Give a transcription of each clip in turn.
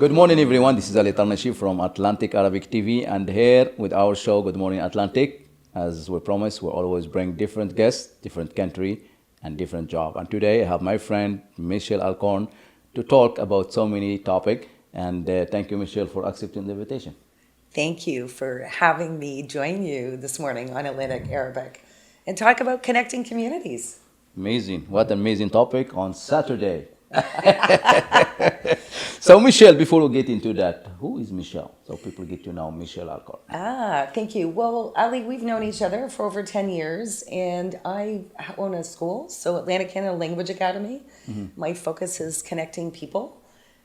Good morning, everyone. This is Ali Ettarnichi from Atlantic Arabic TV, and here with our show, Good Morning Atlantic. As we promised, we always bring different guests, different country, and different job. And today, I have my friend Michelle Alcorn to talk about so many topics. And thank you, Michelle, for accepting the invitation. Thank you for having me join you this morning on Atlantic Arabic and talk about connecting communities. Amazing! What an amazing topic on Saturday. So, Michelle, before we get into that, who is Michelle? So people get to know Michelle Alcorn. Thank you. Well, Ali, we've known each other for over 10 years, and I own a school, so Atlantic Canada Language Academy. My focus is connecting people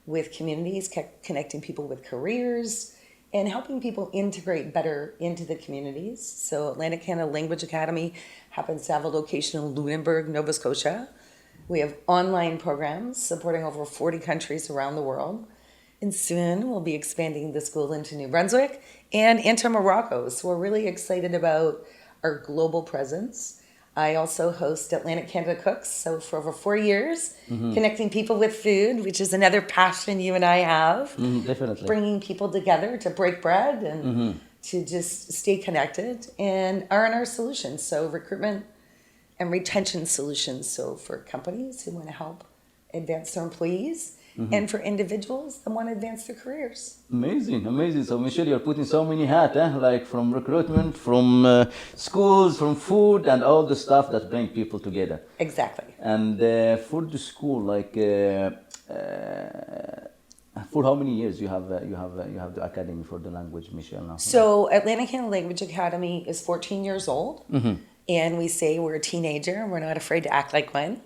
with communities, connecting people with careers, and helping people integrate better into the communities. So Atlantic Canada Language Academy happens to have a location in Lunenburg, Nova Scotia. We have online programs supporting over 40 countries around the world. And soon we'll be expanding the school into New Brunswick and into Morocco. So we're really excited about our global presence. I also host Atlantic Canada Cooks. So for over 4 years, connecting people with food, which is another passion you and I have. Definitely. Bringing people together to break bread and to just stay connected, and R&R solutions. So recruitment and retention solutions. So for companies who want to help advance their employees, and for individuals that want to advance their careers. Amazing, amazing. So, Michelle, you're putting so many hats, like from recruitment, from schools, from food, and all the stuff that bring people together. Exactly. And for the school, for how many years you have the academy for the language, Michelle? Now? So Atlantic Canada Language Academy is 14 years old, and we say we're a teenager and we're not afraid to act like one.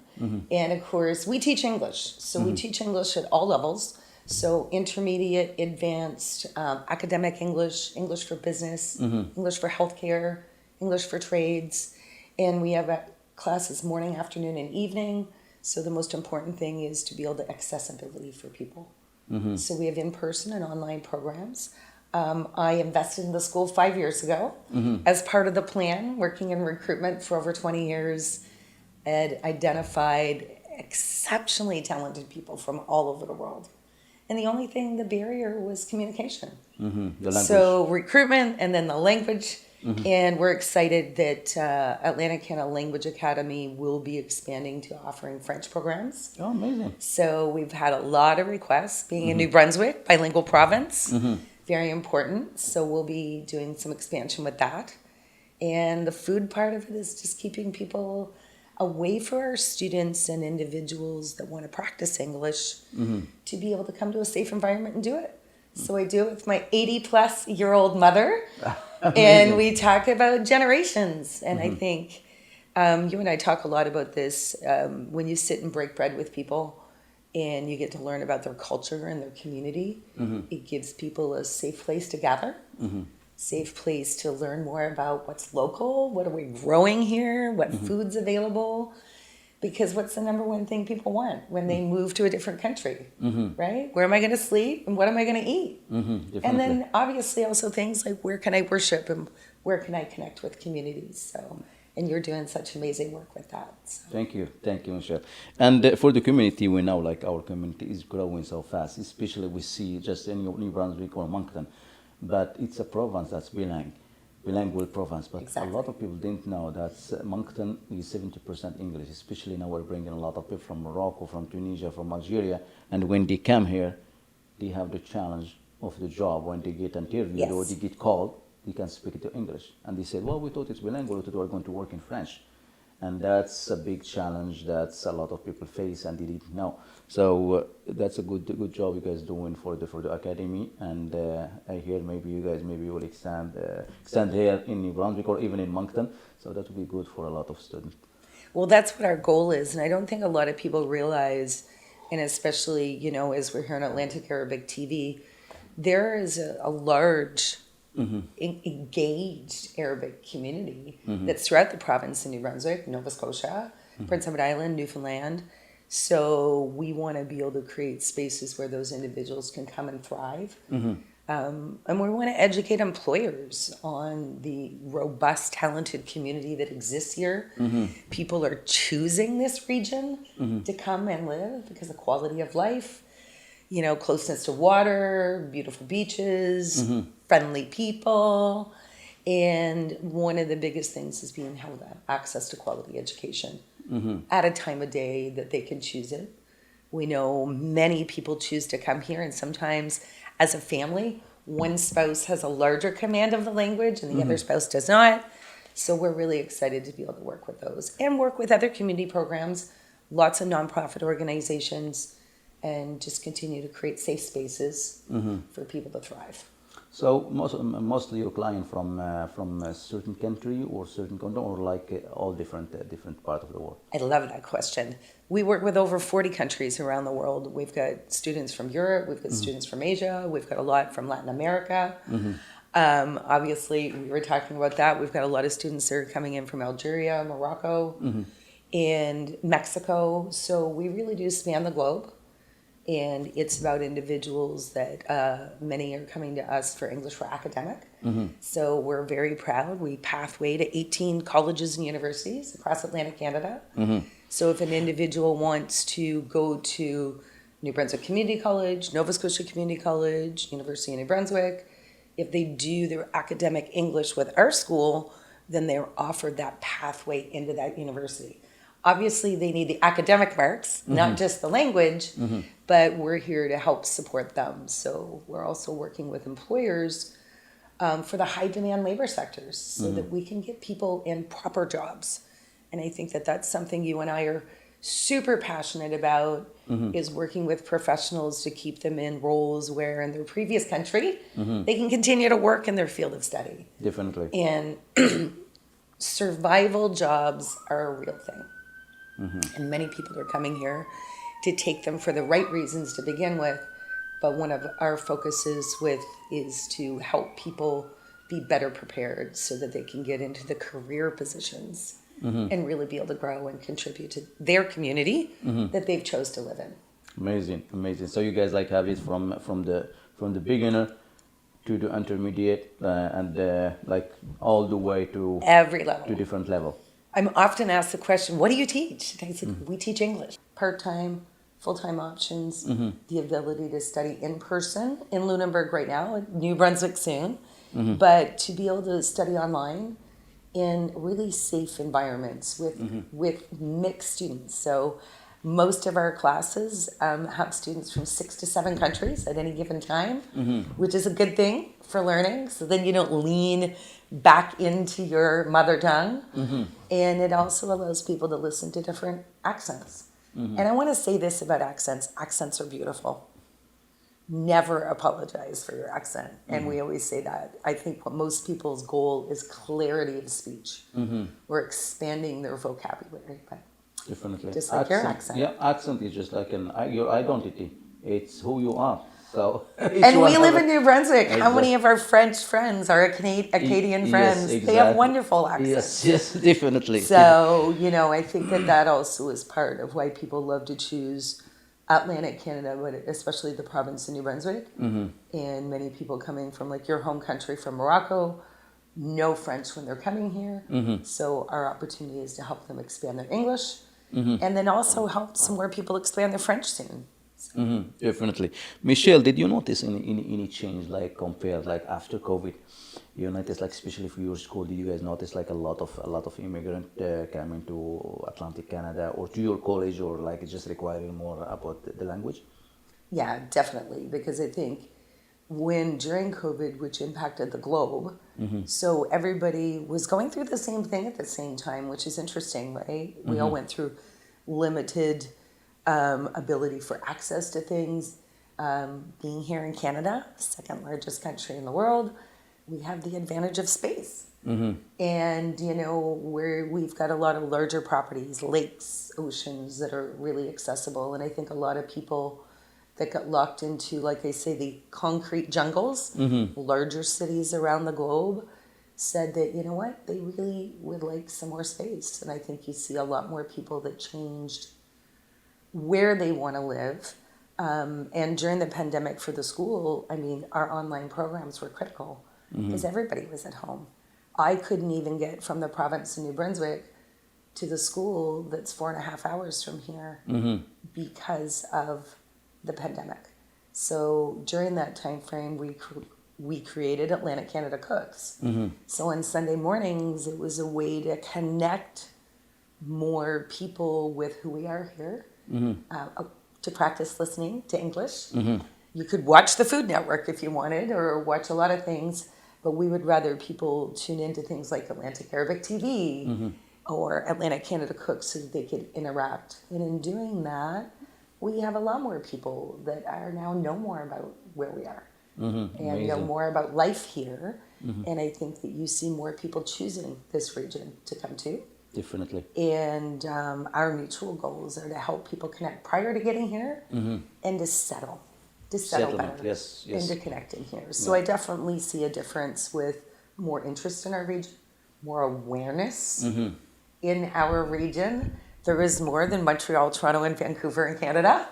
And of course, we teach English. So we teach English at all levels. So intermediate, advanced, academic English, English for business, English for healthcare, English for trades. And we have classes morning, afternoon, and evening. So the most important thing is to be able to accessibility for people. So we have in-person and online programs. I invested in the school 5 years ago as part of the plan, working in recruitment for over 20 years, and identified exceptionally talented people from all over the world. And the only thing, the barrier was communication. The language. So recruitment and then the language. And we're excited that Atlantic Canada Language Academy will be expanding to offering French programs. Oh, amazing. So we've had a lot of requests, being in New Brunswick, bilingual province, very important. So we'll be doing some expansion with that. And the food part of it is just keeping people away for our students and individuals that want to practice English to be able to come to a safe environment and do it. So I do it with my 80-plus-year-old mother, and we talk about generations. And I think you and I talk a lot about this. When you sit and break bread with people and you get to learn about their culture and their community, it gives people a safe place to gather. Safe place to learn more about what's local, what are we growing here, what food's available, because what's the number one thing people want when they move to a different country, right? Where am I going to sleep and what am I going to eat? And then obviously also things like where can I worship and where can I connect with communities? So, and you're doing such amazing work with that. So. Thank you, Michelle. And for the community, we know like our community is growing so fast, especially we see just in New Brunswick or Moncton. But it's a province that's bilingual province. But Exactly. a lot of people didn't know that Moncton is 70% English, especially now we're bringing a lot of people from Morocco, from Tunisia, from Algeria. And when they come here, they have the challenge of the job. When they get interviewed or they get called, they can speak to English. And they said, well, we thought it's bilingual, we thought we were going to work in French. And that's a big challenge that a lot of people face and they didn't know. So that's a good job you guys doing for the academy. And I hear maybe you guys will extend here in New Brunswick or even in Moncton. So that would be good for a lot of students. Well, that's what our goal is. And I don't think a lot of people realize, and especially, as we're here on Atlantic Arabic TV, there is a large engaged Arabic community that's throughout the province in New Brunswick, Nova Scotia, Prince Edward Island, Newfoundland. So we want to be able to create spaces where those individuals can come and thrive. And we want to educate employers on the robust, talented community that exists here. People are choosing this region to come and live because of quality of life. closeness to water, beautiful beaches, friendly people. And one of the biggest things is being held up, access to quality education at a time of day that they can choose it. We know many people choose to come here, and sometimes as a family, one spouse has a larger command of the language and the other spouse does not. So we're really excited to be able to work with those and work with other community programs, lots of nonprofit organizations, and just continue to create safe spaces for people to thrive. So mostly your client from a certain country or certain continent, or like all different parts of the world? I love that question. We work with over 40 countries around the world. We've got students from Europe, we've got students from Asia, we've got a lot from Latin America. Obviously, we were talking about that. We've got a lot of students that are coming in from Algeria, Morocco, and Mexico. So we really do span the globe. And it's about individuals that many are coming to us for English for academic. So we're very proud. We pathway to 18 colleges and universities across Atlantic Canada. So if an individual wants to go to New Brunswick Community College, Nova Scotia Community College, University of New Brunswick, if they do their academic English with our school, then they're offered that pathway into that university. Obviously, they need the academic marks, not just the language, but we're here to help support them. So we're also working with employers for the high demand labor sectors so that we can get people in proper jobs. And I think that that's something you and I are super passionate about, is working with professionals to keep them in roles where in their previous country, they can continue to work in their field of study. Definitely. And survival jobs are a real thing. And many people are coming here to take them for the right reasons to begin with. But one of our focuses is to help people be better prepared so that they can get into the career positions and really be able to grow and contribute to their community that they've chose to live in. Amazing. So you guys like have it from the beginner to the intermediate and like all the way to Every level. to different level. I'm often asked the question, what do you teach? And I said, we teach English. Part-time, full-time options, the ability to study in person in Lunenburg right now, New Brunswick soon, but to be able to study online in really safe environments with mixed students. So most of our classes have students from 6 to 7 countries at any given time, which is a good thing for learning. So then you don't lean back into your mother tongue. And it also allows people to listen to different accents. And I want to say this about accents. Accents are beautiful. Never apologize for your accent. And we always say that. I think what most people's goal is clarity of speech. We're expanding their vocabulary. But Definitely. just like your accent. Yeah, accent is just like your identity. It's who you are. So. And we live in New Brunswick. How many of our French friends are Acadian friends? Yes, exactly. They have wonderful accents. Yes, definitely. So, I think that also is part of why people love to choose Atlantic Canada, but especially the province of New Brunswick. And many people coming from like your home country from Morocco know French when they're coming here. So our opportunity is to help them expand their English and then also help some more people expand their French soon. Definitely. Michelle, did you notice any change like compared like after COVID? You notice like especially for your school, did you guys notice like a lot of immigrant coming to Atlantic Canada or to your college, or like just requiring more about the language? Yeah, definitely, because I think during COVID, which impacted the globe, so everybody was going through the same thing at the same time, which is interesting, right? We all went through limited ability for access to things. Being here in Canada, second largest country in the world, we have the advantage of space. And, we've got a lot of larger properties, lakes, oceans that are really accessible. And I think a lot of people that got locked into, like I say, the concrete jungles, larger cities around the globe, said that, you know what, they really would like some more space. And I think you see a lot more people that changed where they want to live. And during the pandemic for the school, our online programs were critical because everybody was at home. I couldn't even get from the province of New Brunswick to the school that's 4.5 hours from here because of the pandemic. So during that time frame, we created Atlantic Canada Cooks. So on Sunday mornings, it was a way to connect more people with who we are here, to practice listening to English. You could watch the Food Network if you wanted, or watch a lot of things, but we would rather people tune into things like Atlantic Arabic TV or Atlantic Canada Cooks so that they could interact. And in doing that, we have a lot more people that are now know more about where we are and know more about life here. And I think that you see more people choosing this region to come to. Definitely. And our mutual goals are to help people connect prior to getting here and to settle Settlement, better yes. into connecting here. So I definitely see a difference with more interest in our region, more awareness in our region. There is more than Montreal, Toronto, and Vancouver in Canada.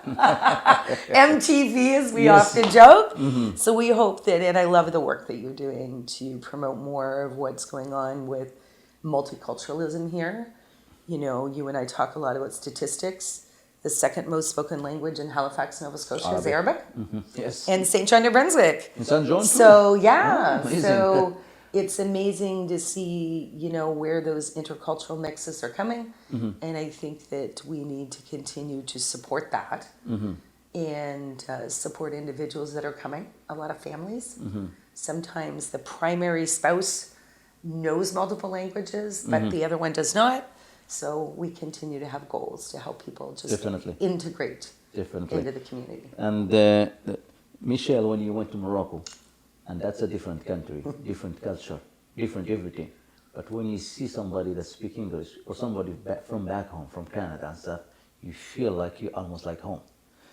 MTV, as we often joke. So we hope that, and I love the work that you're doing to promote more of what's going on with multiculturalism here. You know, you and I talk a lot about statistics. The second most spoken language in Halifax, Nova Scotia is Arabic. Yes. And St. John, New Brunswick. In St. John too? So, yeah. Amazing. So it's amazing to see, you know, where those intercultural mixes are coming. And I think that we need to continue to support that and support individuals that are coming. A lot of families. Sometimes the primary spouse knows multiple languages, but the other one does not. So we continue to have goals to help people just integrate into the community. And Michelle, when you went to Morocco, and that's a different country, different culture, different everything. But when you see somebody that speaks English or somebody from back home, from Canada and stuff, you feel like you're almost like home.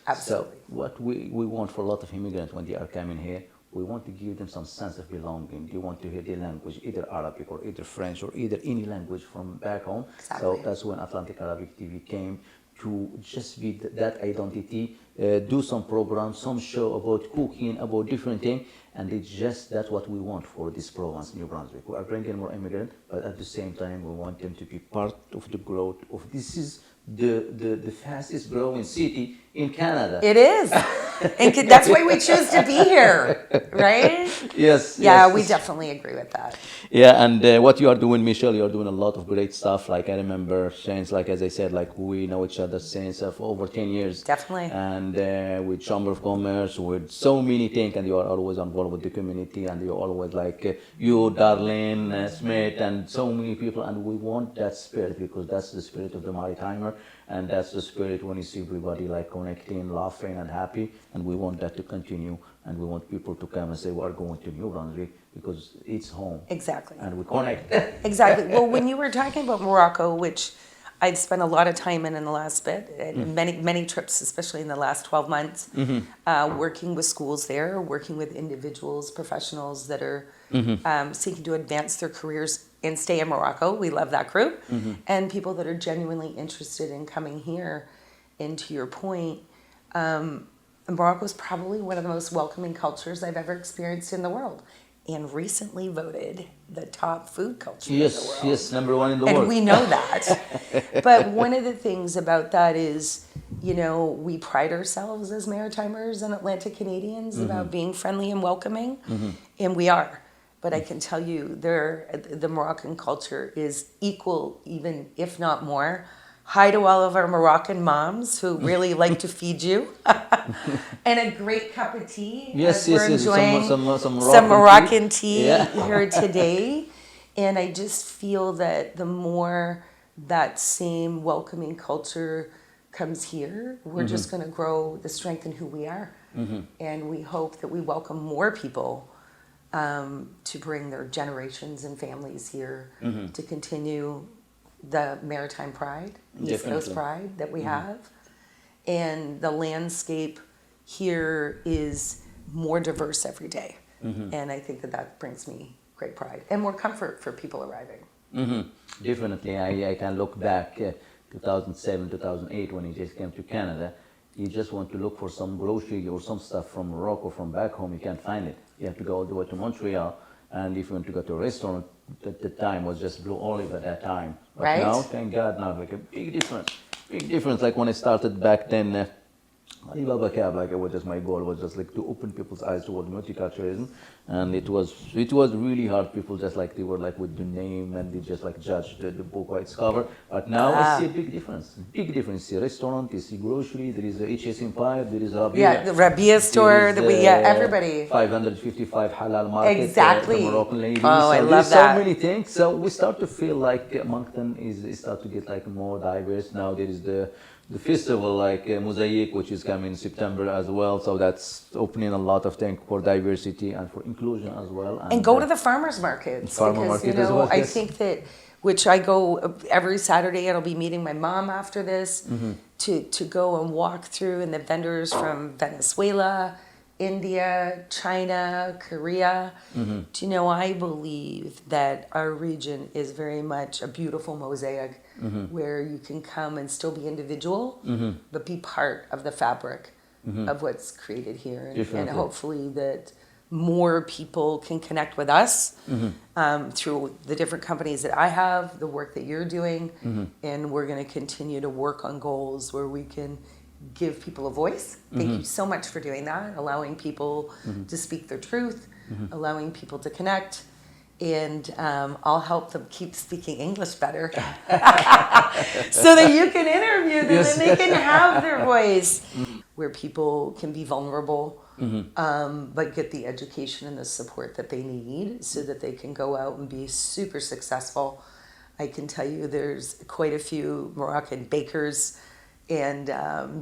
Absolutely. So what we want for a lot of immigrants when they are coming here, we want to give them some sense of belonging. They want to hear their language, either Arabic or either French or either any language from back home. Exactly. So that's when Atlantic Arabic TV came to just be that identity, do some programs, some show about cooking, about different things, and that's what we want for this province, New Brunswick. We are bringing more immigrants, but at the same time, we want them to be part of the growth of this is the fastest growing city in Canada. It is. And that's why we choose to be here, right? Yes. Yeah, yes. we definitely agree with that. Yeah, and what you are doing, Michelle, you are doing a lot of great stuff. Like I remember since, like as I said, like we know each other since for over 10 years. Definitely. And with Chamber of Commerce, with so many things, and you are always involved with the community, and you're always like you, Darlene, Smith, and so many people, and we want that spirit because that's the spirit of the Maritimer, and that's the spirit when you see everybody like connecting, laughing, and happy, and we want that to continue, and we want people to come and say we are going to New Brunswick because it's home. Exactly. And we connect. Exactly. Well, when you were talking about Morocco, which I've spent a lot of time in the last bit, and many trips, especially in the last 12 months, working with schools there, working with individuals, professionals that are seeking to advance their careers and stay in Morocco. We love that group. And people that are genuinely interested in coming here. And to your point, Morocco is probably one of the most welcoming cultures I've ever experienced in the world, and recently voted the top food culture in the world. Yes, number one in the world. And we know that. But one of the things about that is, you know, we pride ourselves as Maritimers and Atlantic Canadians about being friendly and welcoming, and we are. But I can tell you, the Moroccan culture is equal, even if not more. Hi to all of our Moroccan moms who really like to feed you, and a great cup of tea. Yes, we're yes, enjoying some Moroccan tea Yeah. here today. And I just feel that the more that same welcoming culture comes here, we're just going to grow the strength in who we are. And we hope that we welcome more people to bring their generations and families here to continue the maritime pride, the East Coast pride that we have. And the landscape here is more diverse every day. And I think that brings me great pride and more comfort for people arriving. Definitely. I can look back 2007, 2008 when you just came to Canada. You just want to look for some grocery or some stuff from Morocco, from back home, you can't find it. You have to go all the way to Montreal. And if you want to go to a restaurant, the time was just Blue Olive at that time. But right? now, thank God, now like a big difference. Big difference. Like when I started back then Alibaba Cab, like it was just my goal was just like to open people's eyes toward multiculturalism, and it was really hard. People just like they were like with the name and they just like judged the book by its cover. But now I see a big difference. The restaurant, you see grocery, there is the HS Empire, there is Rabia, Yeah, the Rabia store that we get everybody. 555 halal market, Exactly. the Moroccan lady. Oh, so I there's love so that. many things. So we start to feel like Moncton is start to get like more diverse. Now there is the festival like Mosaic, which is coming in September as well. So that's opening a lot of things for diversity and for inclusion as well. And go to the farmers markets farmer because market as well, I yes. think that, which I go every Saturday, and I'll be meeting my mom after this to go and walk through, and the vendors from Venezuela, India, China, Korea. Do you know, I believe that our region is very much a beautiful mosaic where you can come and still be individual, but be part of the fabric of what's created here. And Definitely. hopefully that more people can connect with us through the different companies that I have, the work that you're doing, and we're going to continue to work on goals where we can give people a voice. Thank you so much for doing that, allowing people to speak their truth, allowing people to connect, and I'll help them keep speaking English better so that you can interview them Yes. and they can have their voice, where people can be vulnerable, but get the education and the support that they need so that they can go out and be super successful. I can tell you there's quite a few Moroccan bakers, and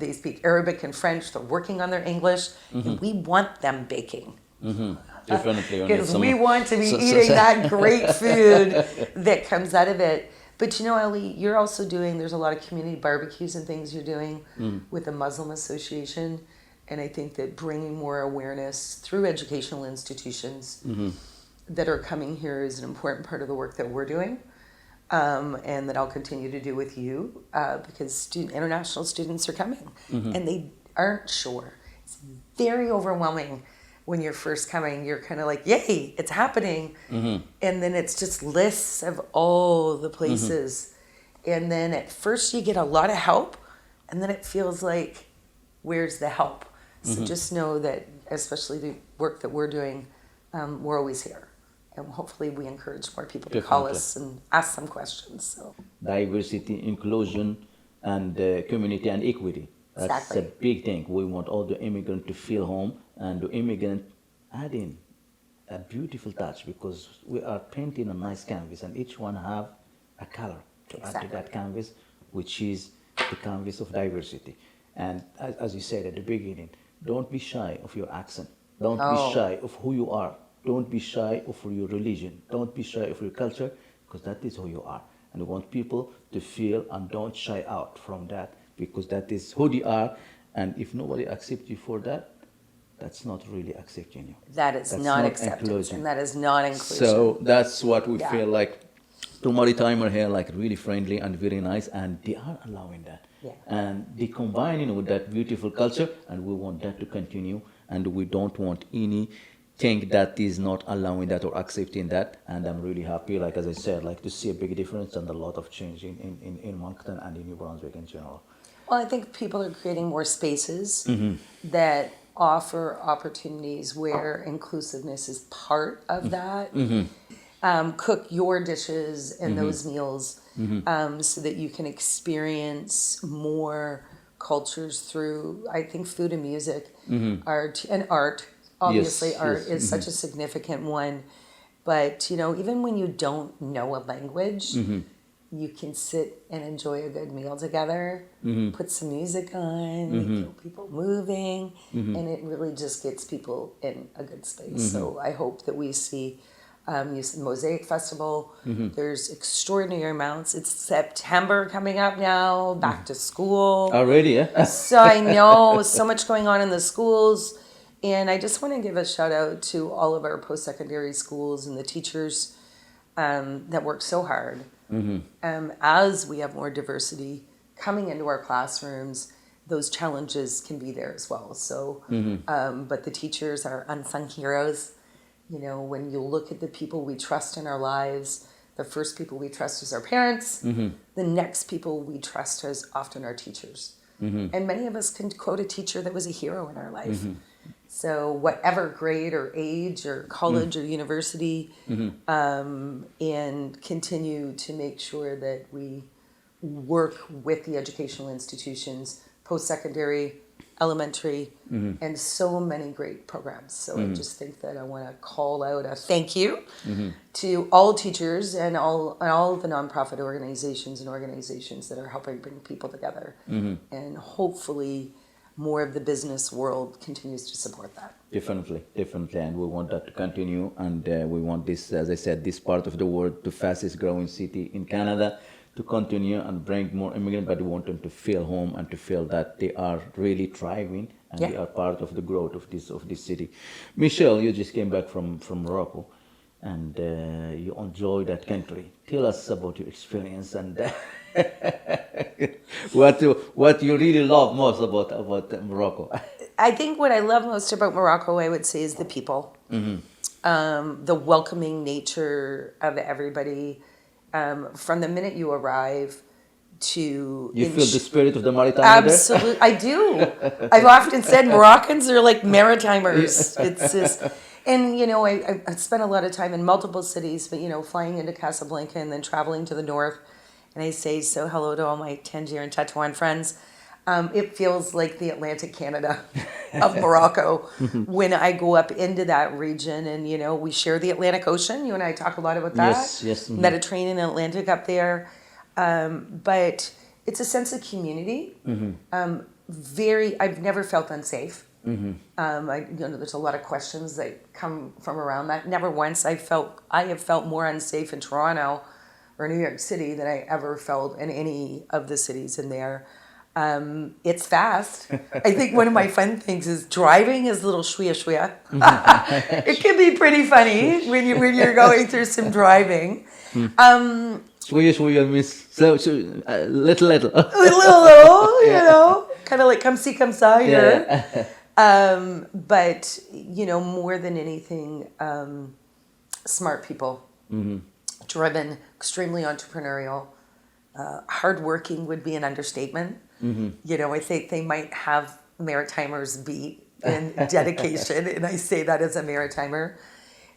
they speak Arabic and French. They're working on their English, and we want them baking. Definitely. Because we want to be eating that great food that comes out of it. But you know, Ali, you're also doing, there's a lot of community barbecues and things you're doing with the Muslim Association. And I think that bringing more awareness through educational institutions that are coming here is an important part of the work that we're doing. And that I'll continue to do with you because international students are coming and they aren't sure. It's very overwhelming when you're first coming. You're kind of like, yay, it's happening. And then it's just lists of all the places. And then at first you get a lot of help, and then it feels like, where's the help? So just know that, especially the work that we're doing, we're always here. And hopefully we encourage more people to call us and ask some questions. So diversity, inclusion, and community and equity. That's Exactly. a big thing. We want all the immigrants to feel home, and the immigrant add in a beautiful touch, because we are painting a nice canvas, and each one have a color to add to Exactly. that canvas, which is the canvas of diversity. And as you said at the beginning, don't be shy of your accent. Don't be shy of who you are. Don't be shy of your religion. Don't be shy of your culture, because that is who you are. And we want people to feel and don't shy out from that, because that is who they are. And if nobody accepts you for that, that's not really accepting you. that is That's not not acceptance, inclusion. and that is not inclusion. So that's what we Yeah. feel like. The Maritimer here, like really friendly and very nice, and they are allowing that. Yeah. And they combining with that beautiful culture, and we want that to continue. And we don't want anything that is not allowing that or accepting that. And I'm really happy, like as I said, like to see a big difference and a lot of change in Moncton and in New Brunswick in general. Well, I think people are creating more spaces that offer opportunities where inclusiveness is part of that. Cook your dishes and those meals so that you can experience more cultures through, I think, food and music, art and art. Obviously, Yes, art yes, is such a significant one. But, you know, even when you don't know a language, you can sit and enjoy a good meal together, put some music on, feel people moving, and it really just gets people in a good space. So I hope that we see you said Mosaic Festival. There's extraordinary amounts. It's September coming up now, back to school. Already, yeah? So I know so much going on in the schools. And I just want to give a shout out to all of our post-secondary schools and the teachers that work so hard. As we have more diversity coming into our classrooms, those challenges can be there as well. So, but the teachers are unsung heroes. You know, when you look at the people we trust in our lives, the first people we trust is our parents. The next people we trust is often our teachers. And many of us can quote a teacher that was a hero in our life. So whatever grade or age or college or university, and continue to make sure that we work with the educational institutions, post-secondary, elementary, and so many great programs. So I just think that I want to call out a thank you to all teachers and all the nonprofit organizations and organizations that are helping bring people together. And hopefully more of the business world continues to support that. Definitely, and we want that to continue, and we want this, as I said, this part of the world, the fastest growing city in Canada, to continue and bring more immigrants, but we want them to feel home and to feel that they are really thriving and they are part of the growth of this city. Michelle, you just came back from Morocco, and you enjoy that country. Tell us about your experience and what you really love most about Morocco. I think what I love most about Morocco, I would say, is the people. The welcoming nature of everybody. From the minute you arrive to... You feel the spirit of the maritime Absolutely, I do. I've often said Moroccans are like maritimers. It's just... And, you know, I spent a lot of time in multiple cities, but, you know, flying into Casablanca and then traveling to the north. And I say so hello to all my Tangier and Tetouan friends. It feels like the Atlantic Canada of Morocco when I go up into that region. And, you know, we share the Atlantic Ocean. You and I talk a lot about that. Yes. Mediterranean and Atlantic up there. But it's a sense of community. I've never felt unsafe. There's a lot of questions that come from around that. Never once I have felt more unsafe in Toronto or New York City than I ever felt in any of the cities in there. It's fast. I think one of my fun things is driving is a little shwia. It can be pretty funny when you're going through some driving. Shwia means little. little, you know, kind of like come see, come saw here. But, you know, more than anything, smart people, driven, extremely entrepreneurial, hardworking would be an understatement. You know, I think they might have Maritimers beat in dedication, and I say that as a Maritimer.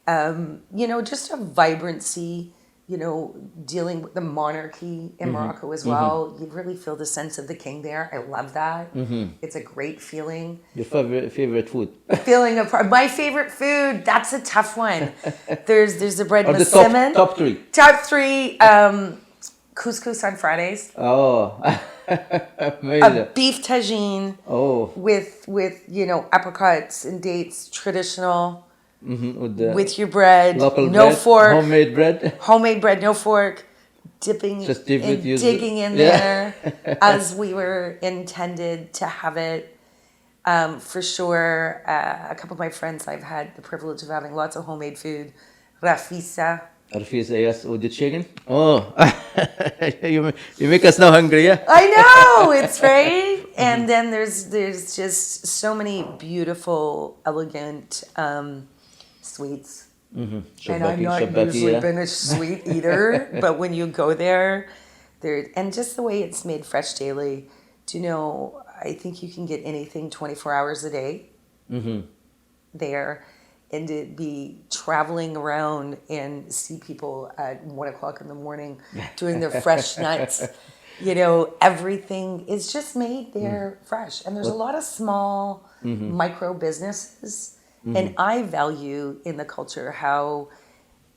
You know, just a vibrancy, you know, dealing with the monarchy in Morocco as well. You really feel the sense of the king there. I love that. It's a great feeling. Your favorite food? Feeling of my favorite food. That's a tough one. There's the bread or masimon. Top three. Top three. Couscous on Fridays. Oh, amazing. A beef tagine. Oh. With you know, apricots and dates, traditional. With your bread, local no bread, fork, homemade bread, no fork, digging in there as we were intended to have it. For sure, a couple of my friends, I've had the privilege of having lots of homemade food. Rafisa, yes, with the chicken. Oh, you make us now hungry, yeah? I know, it's right. And then there's just so many beautiful, elegant sweets. And I'm not usually been a sweet eater, but when you go there, and just the way it's made fresh daily, do you know, I think you can get anything 24 hours a day there. And to be traveling around and see people at 1 o'clock in the morning doing their fresh nuts. You know, everything is just made there fresh. And there's a lot of small micro businesses. And I value in the culture how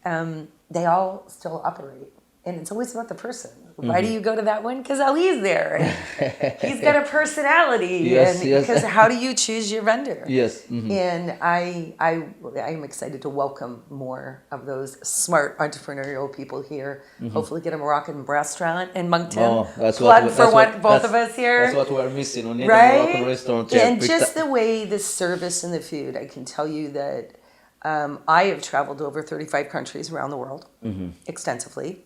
they all still operate. And it's always about the person. Why do you go to that one? Because Ali's there. He's got a personality. Yes. Because how do you choose your vendor? Yes. And I'm excited to welcome more of those smart entrepreneurial people here. Hopefully get a Moroccan restaurant in Moncton. Oh, that's both of us here. That's what we're missing. We need right? a Moroccan restaurant. And just the way the service and the food, I can tell you that I have traveled to over 35 countries around the world extensively.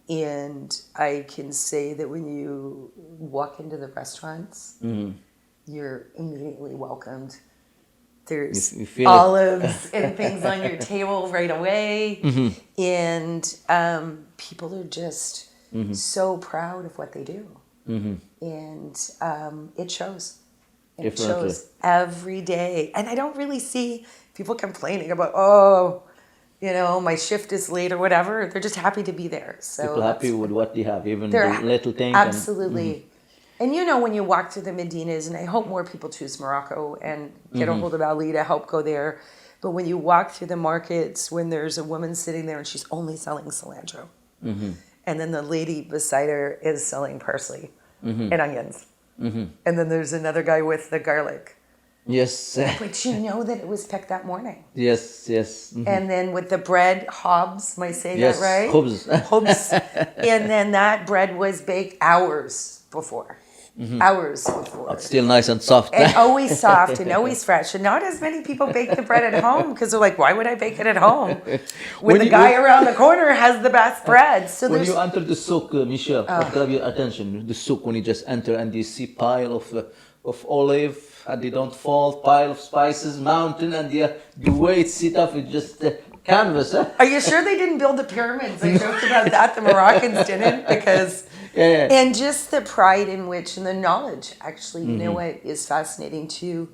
And I can say that when you walk into the restaurants, you're immediately welcomed. There's olives and things on your table right away. And people are just so proud of what they do. And it shows. And it Definitely. shows every day. And I don't really see people complaining about, oh, my shift is late or whatever. They're just happy to be there. So People happy with what they have, even they're the little thing. absolutely. And when you walk through the Medinas, and I hope more people choose Morocco and get a hold of Ali to help go there. But when you walk through the markets, when there's a woman sitting there and she's only selling cilantro, and then the lady beside her is selling parsley and onions, and then there's another guy with the garlic. Yes. But you know that it was picked that morning. Yes. And then with the bread, hobs, am I saying Yes, that right? khubz. Khubz. And then that bread was baked hours before. Hours before. It's still nice and soft. And always soft and always fresh. And not as many people bake the bread at home because they're like, why would I bake it at home? When the guy around the corner has the best bread. So when you enter the souk, Michelle, grab your attention. The souk, when you just enter and you see pile of olive, and they don't fall, pile of spices, mountain, and the way it's set up, it's just canvas. Are you sure they didn't build the pyramids? I joked about that. The Moroccans didn't because... Yeah. And just the pride in which and the knowledge, actually, you know what is fascinating too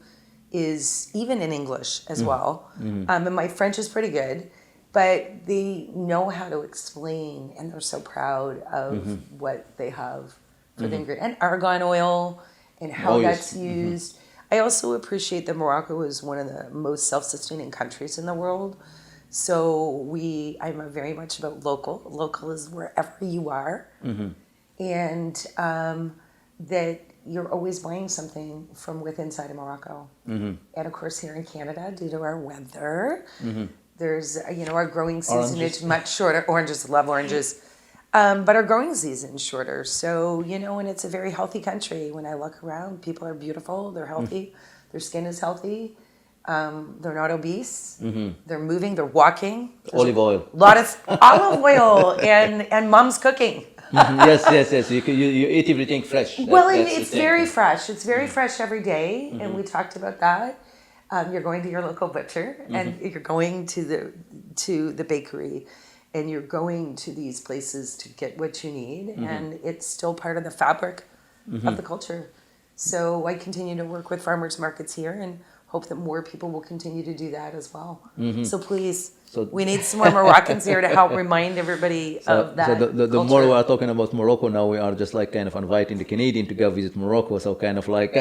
is even in English as well. And my French is pretty good, but they know how to explain and they're so proud of what they have for the ingredient. And argan oil and how that's used. I also appreciate that Morocco is one of the most self-sustaining countries in the world. So I'm very much about local. Local is wherever you are. And that you're always buying something from inside of Morocco. And of course, here in Canada, due to our weather, there's, our growing season is much shorter. Oranges, love oranges. But our growing season is shorter. So, and it's a very healthy country. When I look around, people are beautiful, they're healthy, their skin is healthy. They're not obese. They're moving, they're walking. There's Olive oil. A lot of olive oil and mom's cooking. Yes. You eat everything fresh. It's very fresh. It's very fresh every day, and we talked about that. You're going to your local butcher, and you're going to the bakery, and you're going to these places to get what you need, and it's still part of the fabric of the culture. So I continue to work with farmers markets here, and hope that more people will continue to do that as well. So please, we need some more Moroccans here to help remind everybody of that. So the more we are talking about Morocco now, we are just like kind of inviting the Canadian to go visit Morocco. So kind of like.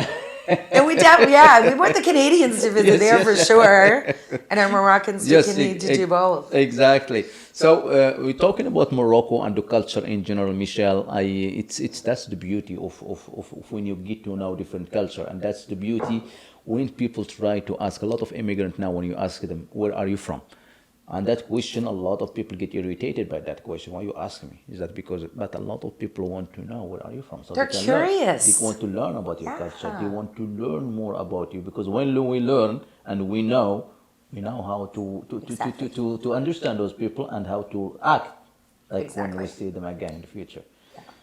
And we want the Canadians to visit there for sure, and our Moroccans to continue to do both. Exactly. So we're talking about Morocco and the culture in general, Michelle. That's the beauty of when you get to know different culture, and that's the beauty when people try to ask a lot of immigrants now. When you ask them, where are you from? And that question, a lot of people get irritated by that question. Why are you asking me? Is that but a lot of people want to know, where are you from? So they're curious. They want to learn about your culture. They want to learn more about you, because when we learn and we know how to understand those people and how to act like when we see them again in the future.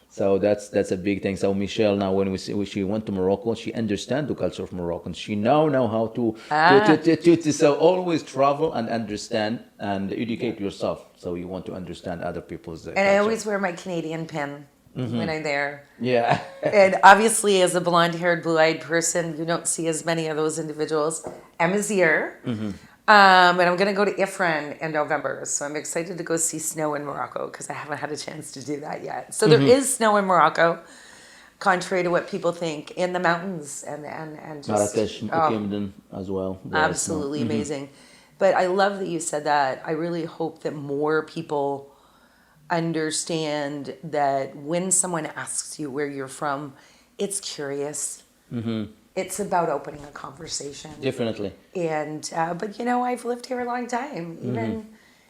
So that's a big thing. So Michelle, now when she went to Morocco, she understands the culture of Moroccans. She now know how to so always travel and understand and educate yourself. So you want to understand other people's culture. And I always wear my Canadian pin when I'm there. Yeah. And obviously, as a blonde-haired, blue-eyed person, you don't see as many of those individuals. Emma's here. And I'm going to go to Ifrane in November. So I'm excited to go see snow in Morocco because I haven't had a chance to do that yet. So there is snow in Morocco, contrary to what people think, in the mountains and just... Marrakesh, Camden as well. Absolutely amazing. But I love that you said that. I really hope that more people understand that when someone asks you where you're from, it's curious. It's about opening a conversation. Definitely. And but I've lived here a long time.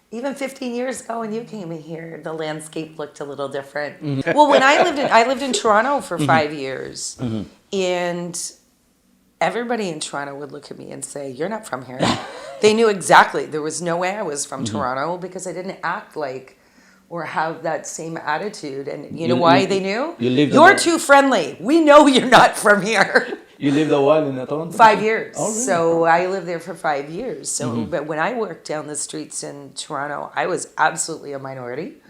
Even 15 years ago when you came in here, the landscape looked a little different. Well, when I lived in Toronto for 5 years, and everybody in Toronto would look at me and say, "You're not from here." They knew exactly. There was no way I was from Toronto because I didn't act like or have that same attitude. And you know why they knew? You're too friendly. We know you're not from here. You lived a while in Toronto? 5 years. Oh, really? So I lived there for 5 years. So, but when I worked down the streets in Toronto, I was absolutely a minority.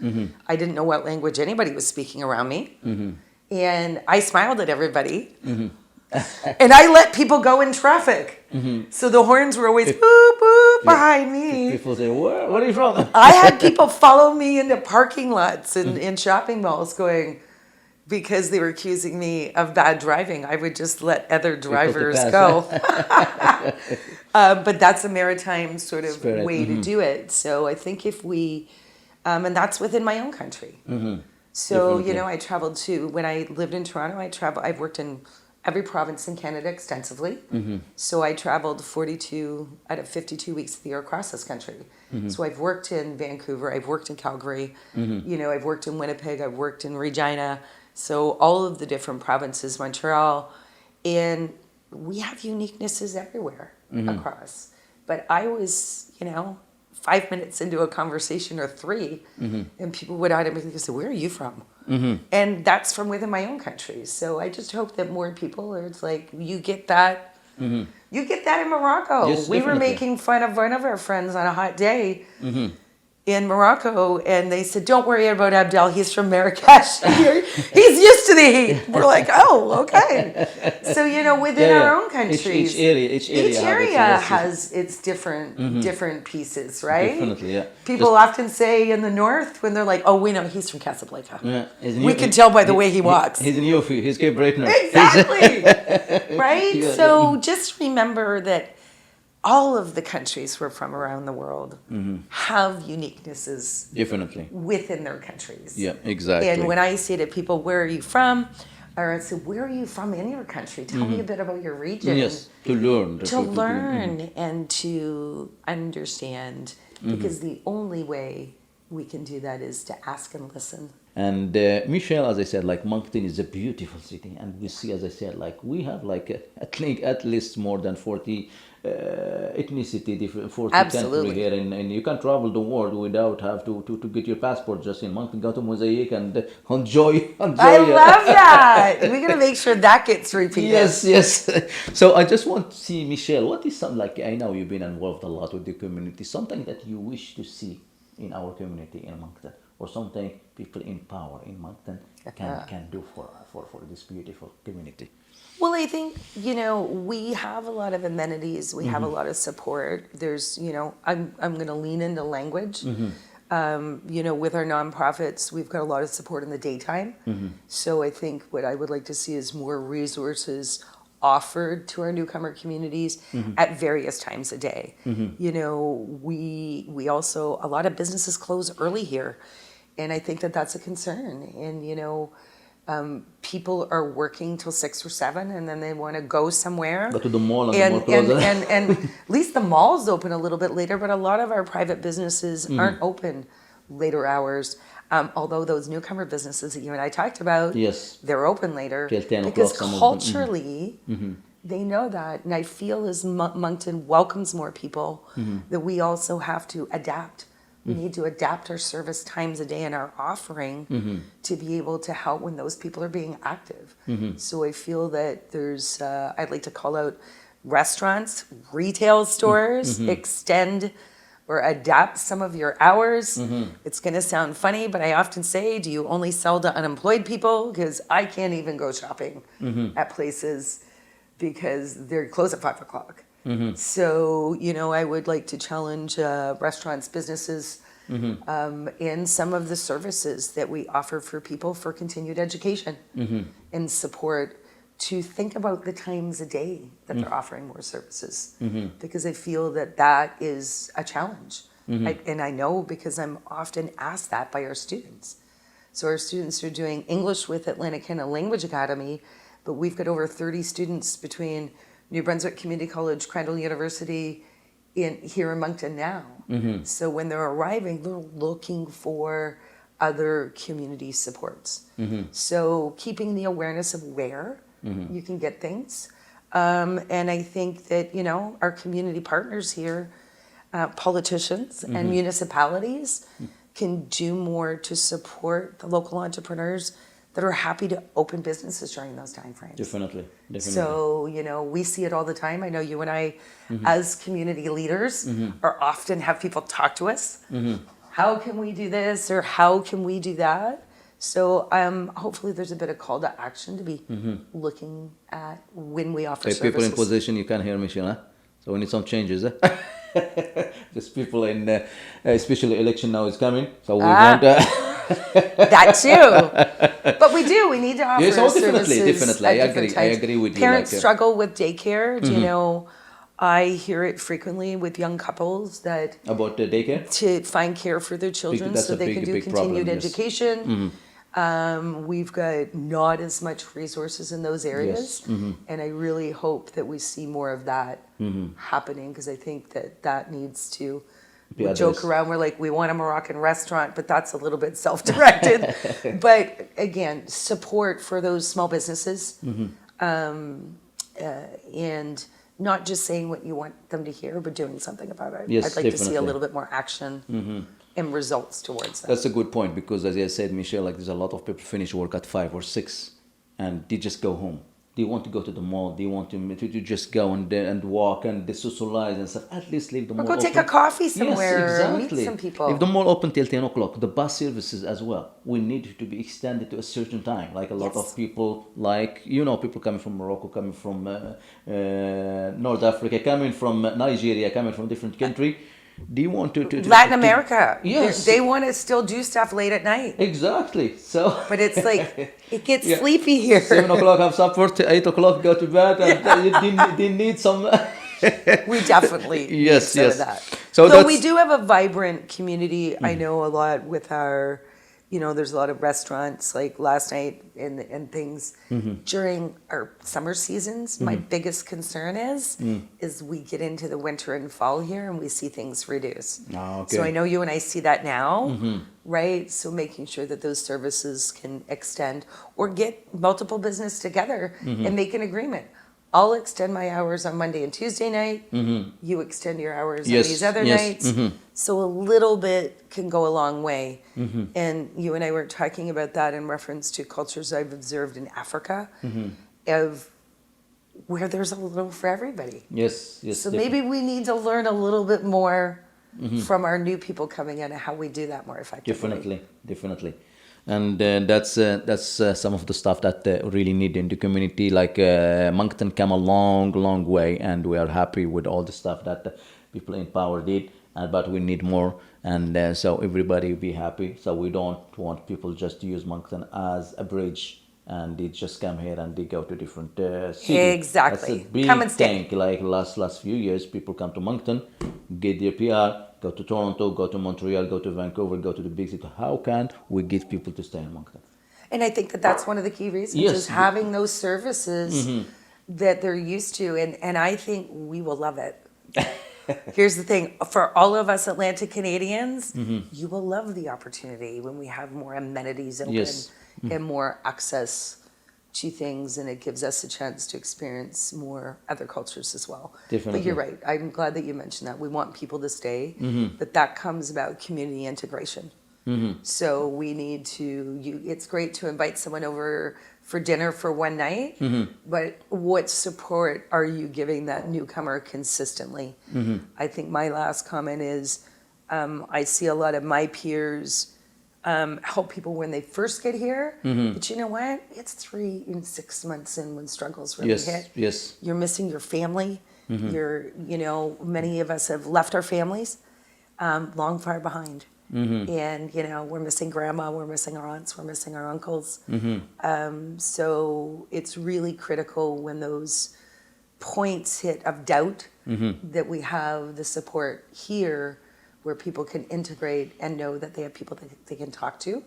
I didn't know what language anybody was speaking around me. And I smiled at everybody. And I let people go in traffic. So the horns were always boop, boop behind me. People say, where are you from? I had people follow me into parking lots and in shopping malls going, because they were accusing me of bad driving, I would just let other drivers go. But that's a maritime sort of way to do it. So I think if we, and that's within my own country. So, you know, I traveled to, when I lived in Toronto, I've worked in every province in Canada extensively. So I traveled 42 out of 52 weeks of the year across this country. So I've worked in Vancouver, I've worked in Calgary, you know, I've worked in Winnipeg, I've worked in Regina. So all of the different provinces, Montreal, and we have uniquenesses everywhere across. But I was, you know, 5 minutes into a conversation or 3, and people would automatically say, where are you from? And that's from within my own country. So I just hope that more people, or it's like, you get that. You get that in Morocco. Yes, we were definitely. making fun of one of our friends on a hot day in Morocco, and they said, don't worry about Abdel, he's from Marrakesh. He's used to the heat. We're like, oh, okay. So, you know, within our own countries, Each area has its different pieces, right? Definitely, yeah. People often say in the north, when they're like, oh, we know he's from Casablanca. Yeah. We can tell by the way he walks. He's in Yofi, he's Cape Breton. Exactly. Right? Yeah, So just remember that all of the countries we're from around the world have uniquenesses Definitely. within their countries. Yeah, exactly. And when I say to people, where are you from? Or I say, where are you from in your country? Tell me a bit about your region. Yes, to learn. To learn and to understand. Because the only way we can do that is to ask and listen. And Michelle, as I said, like Moncton is a beautiful city, and we see, as I said, like we have like at least more than 40 ethnicity, different 40 Absolutely. country here, and you can travel the world without have to get your passport just in Moncton. Go to Mosaic and enjoy. I love that. We're gonna make sure that gets repeated. Yes. So I just want to see, Michelle, what is something like, I know you've been involved a lot with the community, something that you wish to see in our community in Moncton, or something people in power in Moncton can do for this beautiful community? Well, I think, you know, we have a lot of amenities. We have a lot of support. There's, you know, I'm going to lean into language. You know, with our nonprofits, we've got a lot of support in the daytime. So I think what I would like to see is more resources offered to our newcomer communities at various times a day. You know, we also, a lot of businesses close early here. And I think that that's a concern. And, you know, people are working till 6 or 7, and then they want to go somewhere. Go to the mall and and at least the mall's open a little bit later, but a lot of our private businesses aren't open later hours. Although those newcomer businesses that you and I talked about, Yes. they're open later. Till 10 because o'clock, some of them. culturally, they know that. And I feel as Moncton welcomes more people, that we also have to adapt. We need to adapt our service times a day and our offering to be able to help when those people are being active. So I feel that there's, I'd like to call out restaurants, retail stores, extend or adapt some of your hours. It's going to sound funny, but I often say, do you only sell to unemployed people? Because I can't even go shopping at places because they're closed at 5 o'clock. So, you know, I would like to challenge restaurants, businesses, in some of the services that we offer for people for continued education and support, to think about the times a day that they're offering more services. Because I feel that that is a challenge. And I know because I'm often asked that by our students. So our students are doing English with Atlantic Canada Language Academy, but we've got over 30 students between New Brunswick Community College, Crandall University, here in Moncton now. So when they're arriving, they're looking for other community supports. So keeping the awareness of where you can get things. And I think that, you know, our community partners here, politicians and municipalities can do more to support the local entrepreneurs that are happy to open businesses during those time frames. Definitely. So, you know, we see it all the time. I know you and I, as community leaders, are often have people talk to us. How can we do this or how can we do that? So hopefully there's a bit of call to action to be looking at when we offer Okay, services. people in position, you can hear Michelle, huh? So we need some changes, huh? Just people in, especially election now is coming, so we want. That too. But we do. We need to offer Yes, oh, definitely, services definitely. at I different agree. I times. agree with you. Parents Like, struggle with daycare. Do you know? I hear it frequently with young couples that about the daycare. to find care for their children That's so a they can do big problem, continued yes. education. We've got not as much resources in those areas. And I really hope that we see more of that happening, because I think that that needs to. We joke addressed. around, we're like, we want a Moroccan restaurant, but that's a little bit self-directed. But again, support for those small businesses, and not just saying what you want them to hear, but doing something about it. Yes, I'd like to see a definitely. little bit more action and results towards that. That's a good point, because as I said, Michelle, like there's a lot of people finish work at 5 or 6 and they just go home. They want to go to the mall, they want to just go and walk and they socialize and stuff. At least leave the mall Or go open. take a coffee somewhere, Yes, exactly. meet some people. Leave the mall open till 10 o'clock. The bus services as well. We need to be extended to a certain time. Like a lot Yes. of people, like, people coming from Morocco, coming from North Africa, coming from Nigeria, coming from different country. Do you want to Latin America, Yes. they want to still do stuff late at night. Exactly. So But it's like, it gets Yeah. sleepy here. 7 o'clock have supper, to 8 o'clock go to bed, and they need some. We definitely Yes, need some yes. of that. So So we that's- do have a vibrant community. I know a lot with our, there's a lot of restaurants like last night and things during our summer seasons. My biggest concern is we get into the winter and fall here and we see things reduce. Ah, okay. So I know you and I see that now, right? So making sure that those services can extend or get multiple business together and make an agreement. I'll extend my hours on Monday and Tuesday night. You extend your hours Yes, on these other yes, nights. So a little bit can go a long way. And you and I were talking about that in reference to cultures I've observed in Africa, of where there's a little for everybody. Yes, yes. So maybe we need to learn a little bit more from our new people coming in and how we do that more effectively. Definitely. And that's some of the stuff that really need in the community. Like Moncton came a long way, and we are happy with all the stuff that people in power did. But we need more, and so everybody will be happy. So we don't want people just to use Moncton as a bridge, and they just come here and they go to different cities. Exactly. That's a big Come and stay. thing. Like last few years, people come to Moncton, get their PR, go to Toronto, go to Montreal, go to Vancouver, go to the big city. How can we get people to stay in Moncton? And I think that that's one of the key reasons Yes. is having those services that they're used to. And I think we will love it. Here's the thing. For all of us Atlantic Canadians, you will love the opportunity when we have more amenities open Yes. and more access to things. And it gives us a chance to experience more other cultures as well. Definitely. But you're right. I'm glad that you mentioned that. We want people to stay. But that comes about community integration. So we need to, it's great to invite someone over for dinner for one night, but what support are you giving that newcomer consistently? I think my last comment is, I see a lot of my peers help people when they first get here, but you know what? It's 3 and 6 months in when struggles really hit. Yes. You're missing your family. You're, many of us have left our families long far behind. And, we're missing grandma, we're missing our aunts, we're missing our uncles. So it's really critical when those points hit of doubt that we have the support here where people can integrate and know that they have people that they can talk to.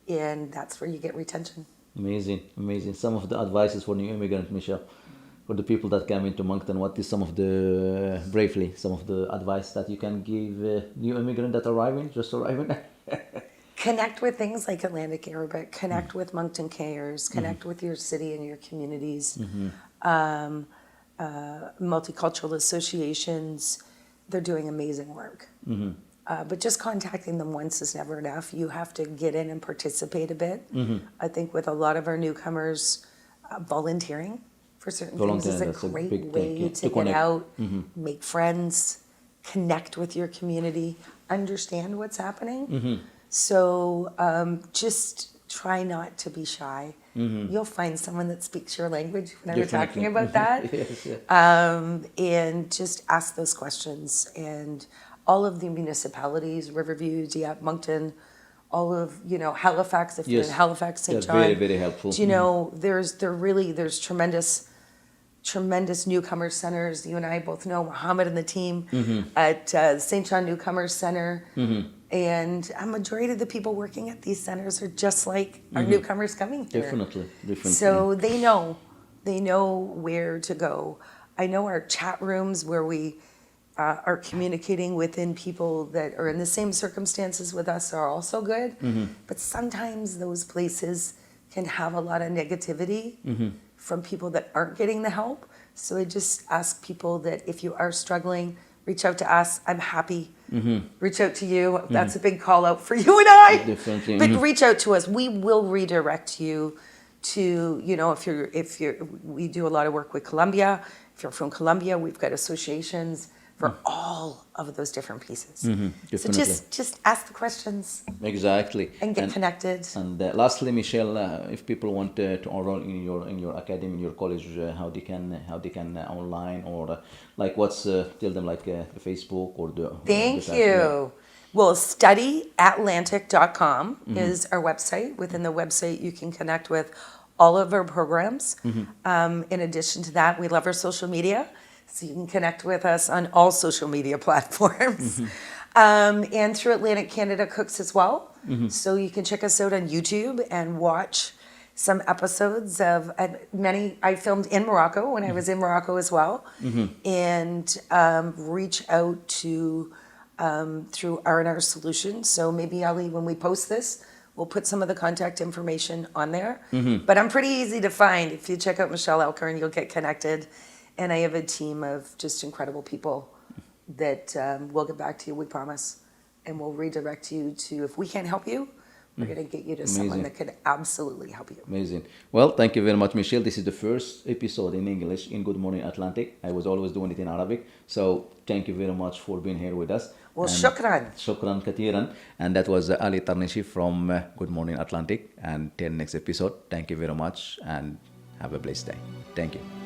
And that's where you get retention. Amazing. Some of the advices for new immigrant, Michelle, for the people that come into Moncton, what is some of the advice that you can give new immigrant that just arriving? Connect with things like Atlantic Arabic, connect with Moncton Cares, connect with your city and your communities. Multicultural associations, they're doing amazing work. But just contacting them once is never enough. You have to get in and participate a bit. I think with a lot of our newcomers, volunteering for certain things is a That's a great big way thing, yeah, to to get connect. out, make friends, connect with your community, understand what's happening. So just try not to be shy. You'll find someone that speaks your language when I was Definitely. talking about that. Yes, yeah. And just ask those questions. And all of the municipalities, Riverview, Dieppe, Moncton, all of, Halifax, if you're in Yes. Halifax, St. They're John. very, very helpful. Do you know, there's tremendous newcomer centers. You and I both know Mohammed and the team at St. John Newcomers Center. And a majority of the people working at these centers are just like our newcomers coming here. Definitely. So they know where to go. I know our chat rooms where we are communicating within people that are in the same circumstances with us are also good. But sometimes those places can have a lot of negativity from people that aren't getting the help. So I just ask people that if you are struggling, reach out to us. I'm happy. Reach out to you. That's a big call out for you and I. Definitely. But reach out to us. We will redirect you to, if you're, we do a lot of work with Colombia. If you're from Colombia, we've got associations for all of those different pieces. So Definitely. just ask the questions Exactly. and get connected. And lastly, Michelle, if people want to enroll in your academy, in your college, how they can online or like what's tell them like the Facebook or the. Thank the you. Well, studyatlantic.com is our website. Within the website, you can connect with all of our programs. In addition to that, we love our social media. So you can connect with us on all social media platforms. And through Atlantic Canada Cooks as well. So you can check us out on YouTube and watch some episodes of many I filmed in Morocco when I was in Morocco as well. And reach out to through R&R Solutions. So maybe, Ali, when we post this, we'll put some of the contact information on there. But I'm pretty easy to find. If you check out Michelle Alcorn, you'll get connected. And I have a team of just incredible people that will get back to you, we promise. And we'll redirect you to, if we can't help you, we're going to get you to someone that can absolutely help you. Amazing. Well, thank you very much, Michelle. This is the first episode in English in Good Morning Atlantic. I was always doing it in Arabic. So thank you very much for being here with us. Well, shukran. Shukran kathiran. And that was Ali Ettarnichi from Good Morning Atlantic. And till next episode, thank you very much and have a blessed day. Thank you.